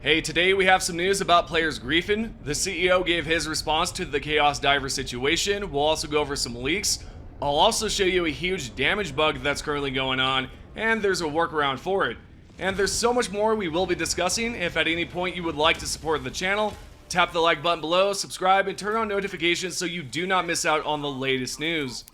Hey, today we have some news about players griefing. The CEO gave his response to the Chaos Diver situation. We'll also go over some leaks. I'll also show you a huge damage bug that's currently going on, and there's a workaround for it. And there's so much more we will be discussing. If at any point you would like to support the channel, tap the like button below, subscribe, and turn on notifications so you do not miss out on the latest news.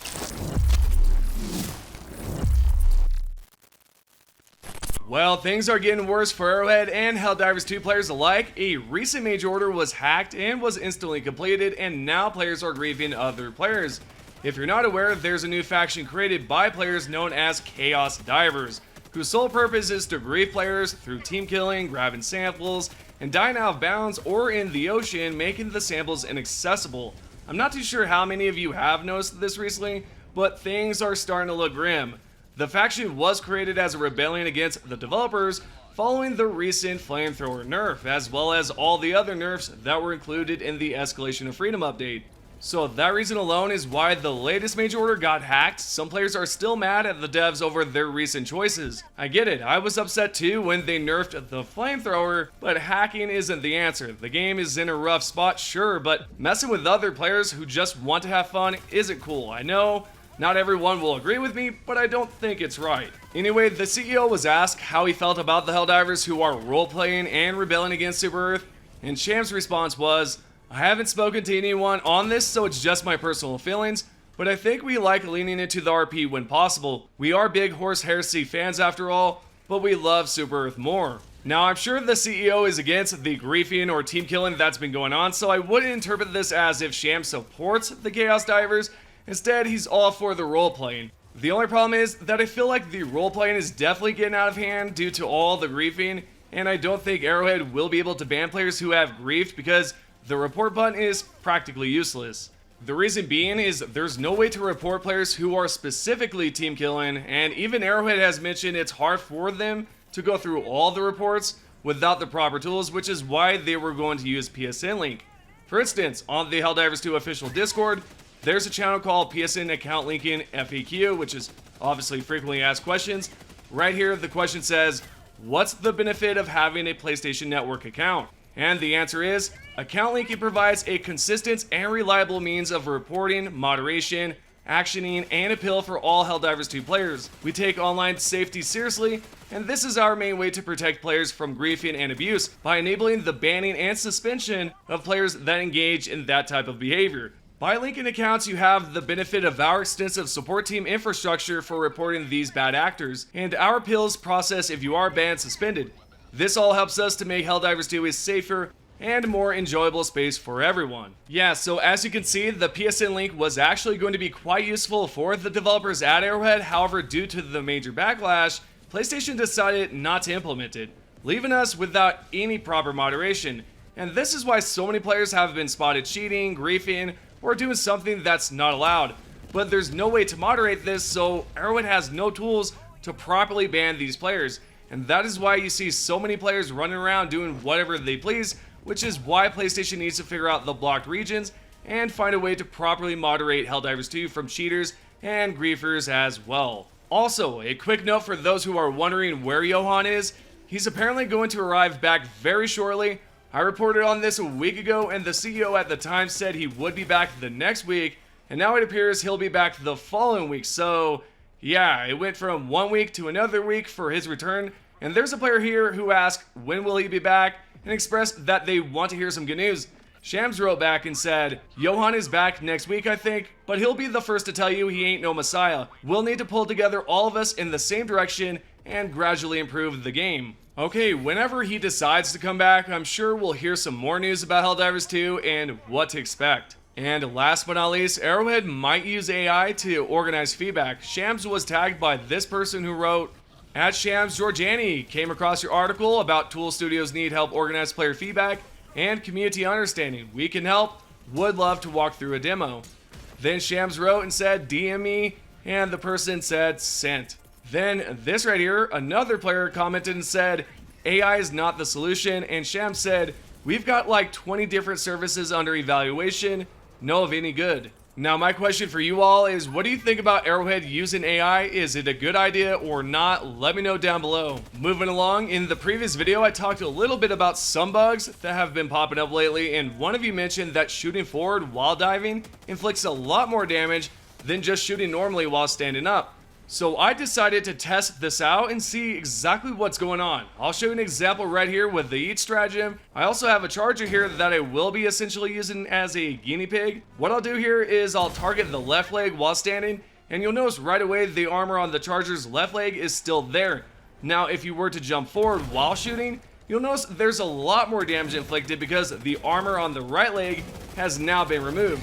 Well, things are getting worse for Arrowhead and Helldivers 2 players alike. A recent major order was hacked and was instantly completed, and now players are grieving other players. If you're not aware, there's a new faction created by players known as Chaos Divers, whose sole purpose is to grieve players through team killing, grabbing samples, and dying out of bounds or in the ocean, making the samples inaccessible. I'm not too sure how many of you have noticed this recently, but things are starting to look grim. The faction was created as a rebellion against the developers following the recent flamethrower nerf, as well as all the other nerfs that were included in the Escalation of Freedom update. So that reason alone is why the latest major order got hacked. Some players are still mad at the devs over their recent choices. I get it, I was upset too when they nerfed the flamethrower, but hacking isn't the answer. The game is in a rough spot, sure, but messing with other players who just want to have fun isn't cool. I know not everyone will agree with me, but I don't think it's right. Anyway, the CEO was asked how he felt about the Helldivers who are role-playing and rebelling against Super Earth, and Sham's response was, "I haven't spoken to anyone on this, so it's just my personal feelings, but I think we like leaning into the RP when possible. We are big Horse Heresy fans after all, but we love Super Earth more." Now, I'm sure the CEO is against the griefing or team killing that's been going on, so I wouldn't interpret this as if Sham supports the Chaos Divers. Instead, he's all for the role-playing. The only problem is that I feel like the role-playing is definitely getting out of hand due to all the griefing, and I don't think Arrowhead will be able to ban players who have griefed because the report button is practically useless. The reason being is there's no way to report players who are specifically team killing, and even Arrowhead has mentioned it's hard for them to go through all the reports without the proper tools, which is why they were going to use PSN link. For instance, on the Helldivers 2 official Discord, there's a channel called PSN Account Linking FAQ, which is obviously frequently asked questions. Right here, the question says, what's the benefit of having a PlayStation Network account? And the answer is, account linking provides a consistent and reliable means of reporting, moderation, actioning, and appeal for all Helldivers 2 players. We take online safety seriously, and this is our main way to protect players from griefing and abuse by enabling the banning and suspension of players that engage in that type of behavior. By linking accounts, you have the benefit of our extensive support team infrastructure for reporting these bad actors, and our appeals process if you are banned suspended. This all helps us to make Helldivers 2 a safer and more enjoyable space for everyone. Yeah, so as you can see, the PSN link was actually going to be quite useful for the developers at Arrowhead. However, due to the major backlash, PlayStation decided not to implement it, leaving us without any proper moderation. And this is why so many players have been spotted cheating, griefing, or doing something that's not allowed. But there's no way to moderate this, so Arrowhead has no tools to properly ban these players. And that is why you see so many players running around doing whatever they please, which is why PlayStation needs to figure out the blocked regions and find a way to properly moderate Helldivers 2 from cheaters and griefers as well. Also, a quick note for those who are wondering where Johan is, he's apparently going to arrive back very shortly. I reported on this a week ago, and the CEO at the time said he would be back the next week, and now it appears he'll be back the following week. So yeah, it went from 1 week to another week for his return, and there's a player here who asked when will he be back and expressed that they want to hear some good news. Shams wrote back and said, Johan is back next week I think, but he'll be the first to tell you he ain't no messiah. We'll need to pull together all of us in the same direction and gradually improve the game. Okay, whenever he decides to come back, I'm sure we'll hear some more news about Helldivers 2 and what to expect. And last but not least, Arrowhead might use AI to organize feedback. Shams was tagged by this person who wrote, at Shams Georgiani, came across your article about tool studios need help organize player feedback and community understanding. We can help, would love to walk through a demo. Then Shams wrote and said, DM me, and the person said, sent. Then this right here, another player commented and said, AI is not the solution, and Shams said, we've got like 20 different services under evaluation, no of any good. Now my question for you all is, what do you think about Arrowhead using AI? Is it a good idea or not? Let me know down below. Moving along, in the previous video I talked a little bit about some bugs that have been popping up lately, and one of you mentioned that shooting forward while diving inflicts a lot more damage than just shooting normally while standing up. So I decided to test this out and see exactly what's going on. I'll show you an example right here with the Eat Stratagem. I also have a charger here that I will be essentially using as a guinea pig. What I'll do here is I'll target the left leg while standing, and you'll notice right away the armor on the charger's left leg is still there. Now if you were to jump forward while shooting, you'll notice there's a lot more damage inflicted because the armor on the right leg has now been removed.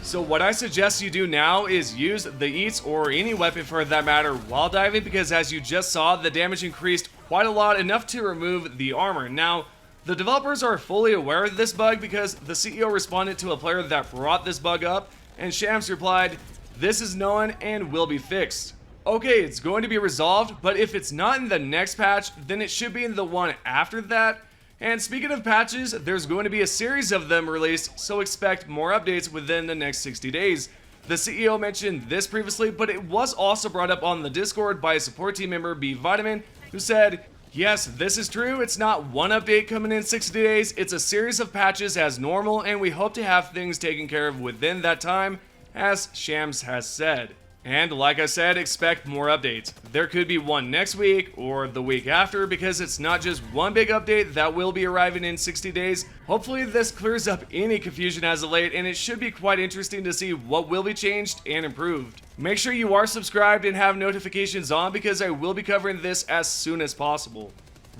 So what I suggest you do now is use the eats or any weapon for that matter while diving, because as you just saw, the damage increased quite a lot, enough to remove the armor. Now, the developers are fully aware of this bug because the CEO responded to a player that brought this bug up, and Shams replied, "This is known and will be fixed." Okay, it's going to be resolved, but if it's not in the next patch, then it should be in the one after that. And speaking of patches, there's going to be a series of them released, so expect more updates within the next 60 days. The CEO mentioned this previously, but it was also brought up on the Discord by a support team member, Biomes, who said, "Yes, this is true, it's not one update coming in 60 days, it's a series of patches as normal, and we hope to have things taken care of within that time," as Shams has said. And like I said, expect more updates. There could be one next week or the week after, because it's not just one big update that will be arriving in 60 days. Hopefully this clears up any confusion as of late, and it should be quite interesting to see what will be changed and improved. Make sure you are subscribed and have notifications on, because I will be covering this as soon as possible.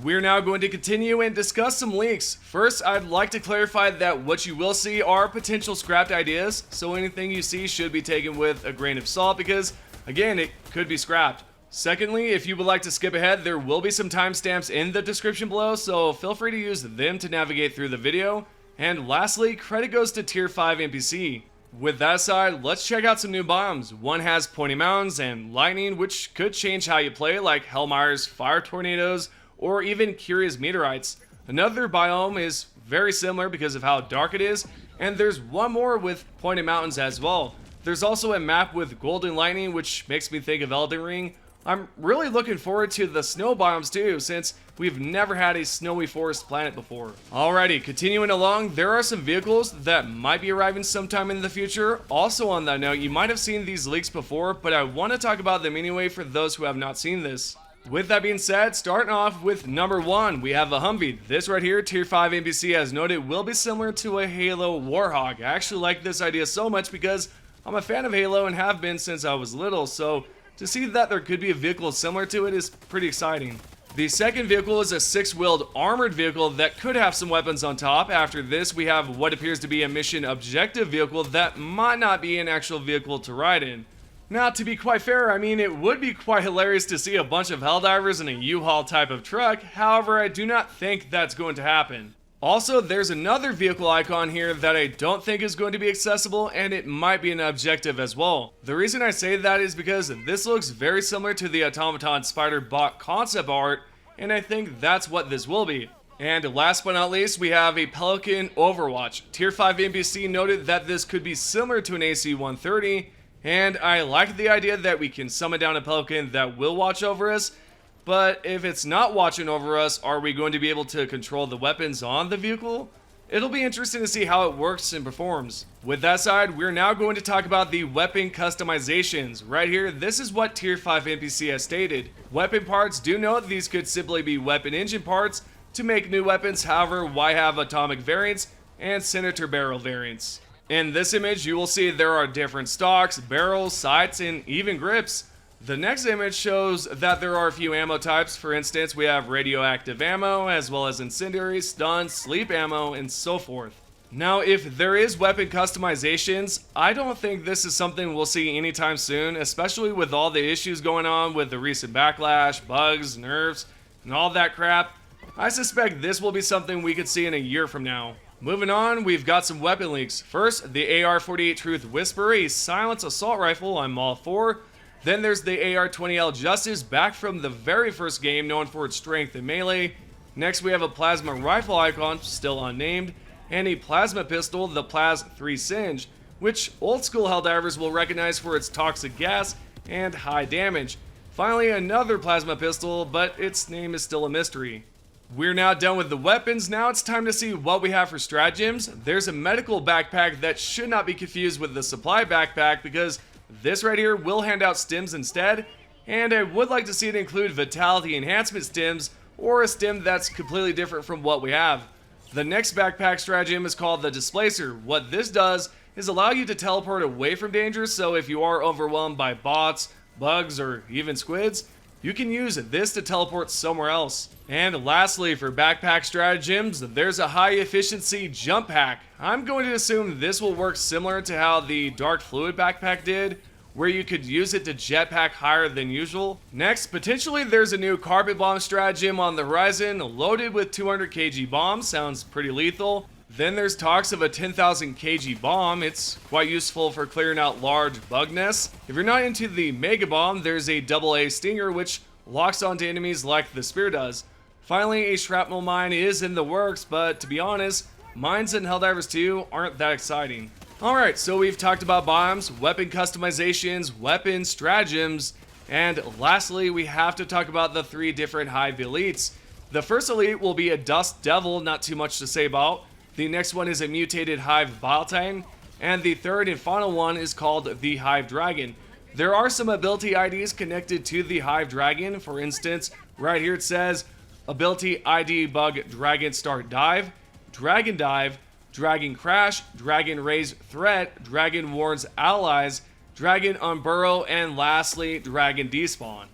We're now going to continue and discuss some leaks. First, I'd like to clarify that what you will see are potential scrapped ideas, so anything you see should be taken with a grain of salt because, again, it could be scrapped. Secondly, if you would like to skip ahead, there will be some timestamps in the description below, so feel free to use them to navigate through the video. And lastly, credit goes to Tier 5 NPC. With that aside, let's check out some new biomes. One has pointy mountains and lightning, which could change how you play, like Hellmire's fire tornadoes, or even curious meteorites. Another biome is very similar because of how dark it is, and there's one more with pointed mountains as well. There's also a map with golden lightning, which makes me think of Elden Ring. I'm really looking forward to the snow biomes too, since we've never had a snowy forest planet before. Alrighty, continuing along, there are some vehicles that might be arriving sometime in the future. Also on that note, you might have seen these leaks before, but I want to talk about them anyway for those who have not seen this. With that being said, starting off with number 1, we have a Humvee. This right here, Tier 5 NPC as noted, will be similar to a Halo Warhog. I actually like this idea so much because I'm a fan of Halo and have been since I was little, so to see that there could be a vehicle similar to it is pretty exciting. The second vehicle is a 6-wheeled armored vehicle that could have some weapons on top. After this, we have what appears to be a mission objective vehicle that might not be an actual vehicle to ride in. Now, to be quite fair, I mean, it would be quite hilarious to see a bunch of Helldivers in a U-Haul type of truck. However, I do not think that's going to happen. Also, there's another vehicle icon here that I don't think is going to be accessible, and it might be an objective as well. The reason I say that is because this looks very similar to the Automaton spider bot concept art, and I think that's what this will be. And last but not least, we have a Pelican Overwatch. Tier 5 NPC noted that this could be similar to an AC-130, and I like the idea that we can summon down a Pelican that will watch over us, but if it's not watching over us, are we going to be able to control the weapons on the vehicle? It'll be interesting to see how it works and performs. With that said, we're now going to talk about the weapon customizations. Right here, this is what Tier 5 NPC has stated. Weapon parts, do note these could simply be weapon engine parts to make new weapons, however, why have atomic variants and senator barrel variants? In this image, you will see there are different stocks, barrels, sights, and even grips. The next image shows that there are a few ammo types. For instance, we have radioactive ammo, as well as incendiary, stun, sleep ammo, and so forth. Now, if there is weapon customizations, I don't think this is something we'll see anytime soon, especially with all the issues going on with the recent backlash, bugs, nerfs, and all that crap. I suspect this will be something we could see in a year from now. Moving on, we've got some weapon leaks. First, the AR-48 Truth Whisperer, a silenced assault rifle, I'm all for. Then there's the AR-20L Justice, back from the very first game, known for its strength and melee. Next, we have a plasma rifle icon, still unnamed, and a plasma pistol, the Plas 3 Singe. which old school Helldivers will recognize for its toxic gas and high damage. Finally, another plasma pistol, but its name is still a mystery. We're now done with the weapons. Now it's time to see what we have for stratagems. There's a medical backpack that should not be confused with the supply backpack, because this right here will hand out stims instead, and I would like to see it include vitality enhancement stims, or a stim that's completely different from what we have. The next backpack stratagem is called the Displacer. What this does is allow you to teleport away from danger, so if you are overwhelmed by bots, bugs, or even squids, you can use this to teleport somewhere else. And lastly, for backpack stratagems, there's a high efficiency jump pack. I'm going to assume this will work similar to how the Dark Fluid backpack did, where you could use it to jetpack higher than usual. Next, potentially there's a new carpet bomb stratagem on the horizon, loaded with 200 kg bombs. Sounds pretty lethal. Then there's talks of a 10,000 kg bomb. It's quite useful for clearing out large bug nests. If you're not into the mega bomb, there's a AA stinger which locks onto enemies like the spear does. Finally, a shrapnel mine is in the works, but to be honest, mines in Helldivers 2 aren't that exciting. Alright, so we've talked about bombs, weapon customizations, weapon stratagems, and lastly we have to talk about the 3 different hive elites. The first elite will be a Dust Devil, not too much to say about. The next one is a mutated Hive Volatile, and the third and final one is called the Hive Dragon. There are some ability IDs connected to the Hive Dragon. For instance, right here it says ability ID bug Dragon Start Dive, Dragon Dive, Dragon Crash, Dragon Raise Threat, Dragon Warns Allies, Dragon Unburrow, and lastly, Dragon Despawn.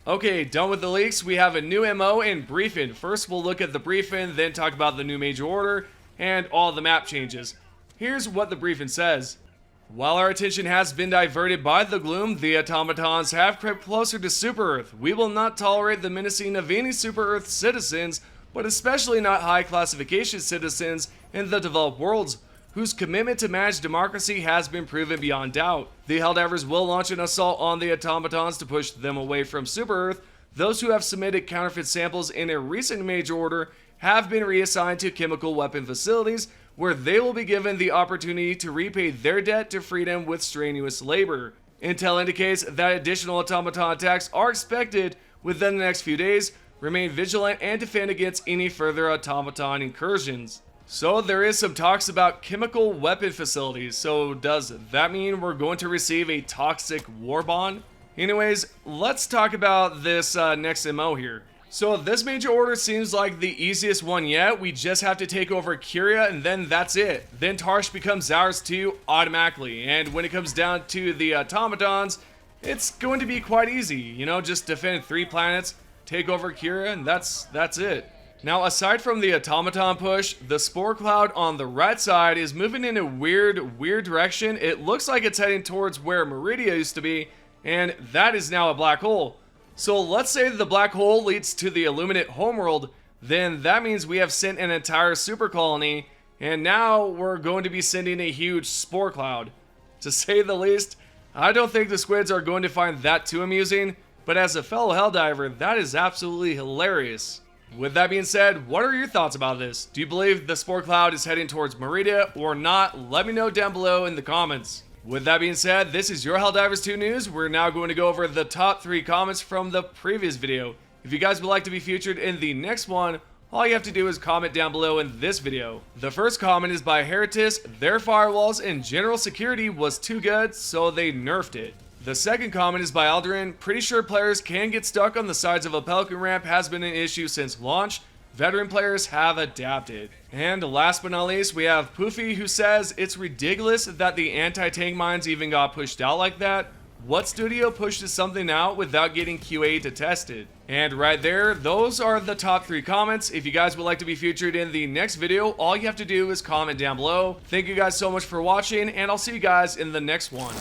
Okay, done with the leaks. We have a new MO and briefing. First, we'll look at the briefing, then talk about the new major order and all the map changes. Here's what the briefing says. While our attention has been diverted by the gloom, the Automatons have crept closer to Super Earth. We will not tolerate the menacing of any Super Earth citizens, but especially not high classification citizens in the developed worlds, whose commitment to manage democracy has been proven beyond doubt. The Helldivers will launch an assault on the Automatons to push them away from Super Earth. Those who have submitted counterfeit samples in a recent major order have been reassigned to chemical weapon facilities, where they will be given the opportunity to repay their debt to freedom with strenuous labor. Intel indicates that additional automaton attacks are expected within the next few days. Remain vigilant and defend against any further automaton incursions. So there is some talks about chemical weapon facilities. So does that mean we're going to receive a toxic war bond? Anyways, let's talk about this next MO here. So this major order seems like the easiest one yet. We just have to take over Curia and then that's it. Then Tarsh becomes ours too automatically. And when it comes down to the automatons, it's going to be quite easy. You know, just defend 3 planets, take over Curia, and that's it. Now, aside from the automaton push, the spore cloud on the right side is moving in a weird direction. It looks like it's heading towards where Meridia used to be, and that is now a black hole. So let's say the black hole leads to the Illuminate homeworld, then that means we have sent an entire super colony, and now we're going to be sending a huge spore cloud. To say the least, I don't think the squids are going to find that too amusing, but as a fellow Helldiver, that is absolutely hilarious. With that being said, what are your thoughts about this? Do you believe the spore cloud is heading towards Meridia or not? Let me know down below in the comments. With that being said, this is your Helldivers 2 news. We're now going to go over the top 3 comments from the previous video. If you guys would like to be featured in the next one, all you have to do is comment down below in this video. The first comment is by Heritus. Their firewalls and general security was too good, so they nerfed it. The second comment is by Aldrin. Pretty sure players can get stuck on the sides of a pelican ramp has been an issue since launch. Veteran players have adapted. And last but not least, we have Poofy, who says it's ridiculous that the anti-tank mines even got pushed out like that. What studio pushes something out without getting QA to test it? And right there, those are the top 3 comments. If you guys would like to be featured in the next video, all you have to do is comment down below. Thank you guys so much for watching, and I'll see you guys in the next one.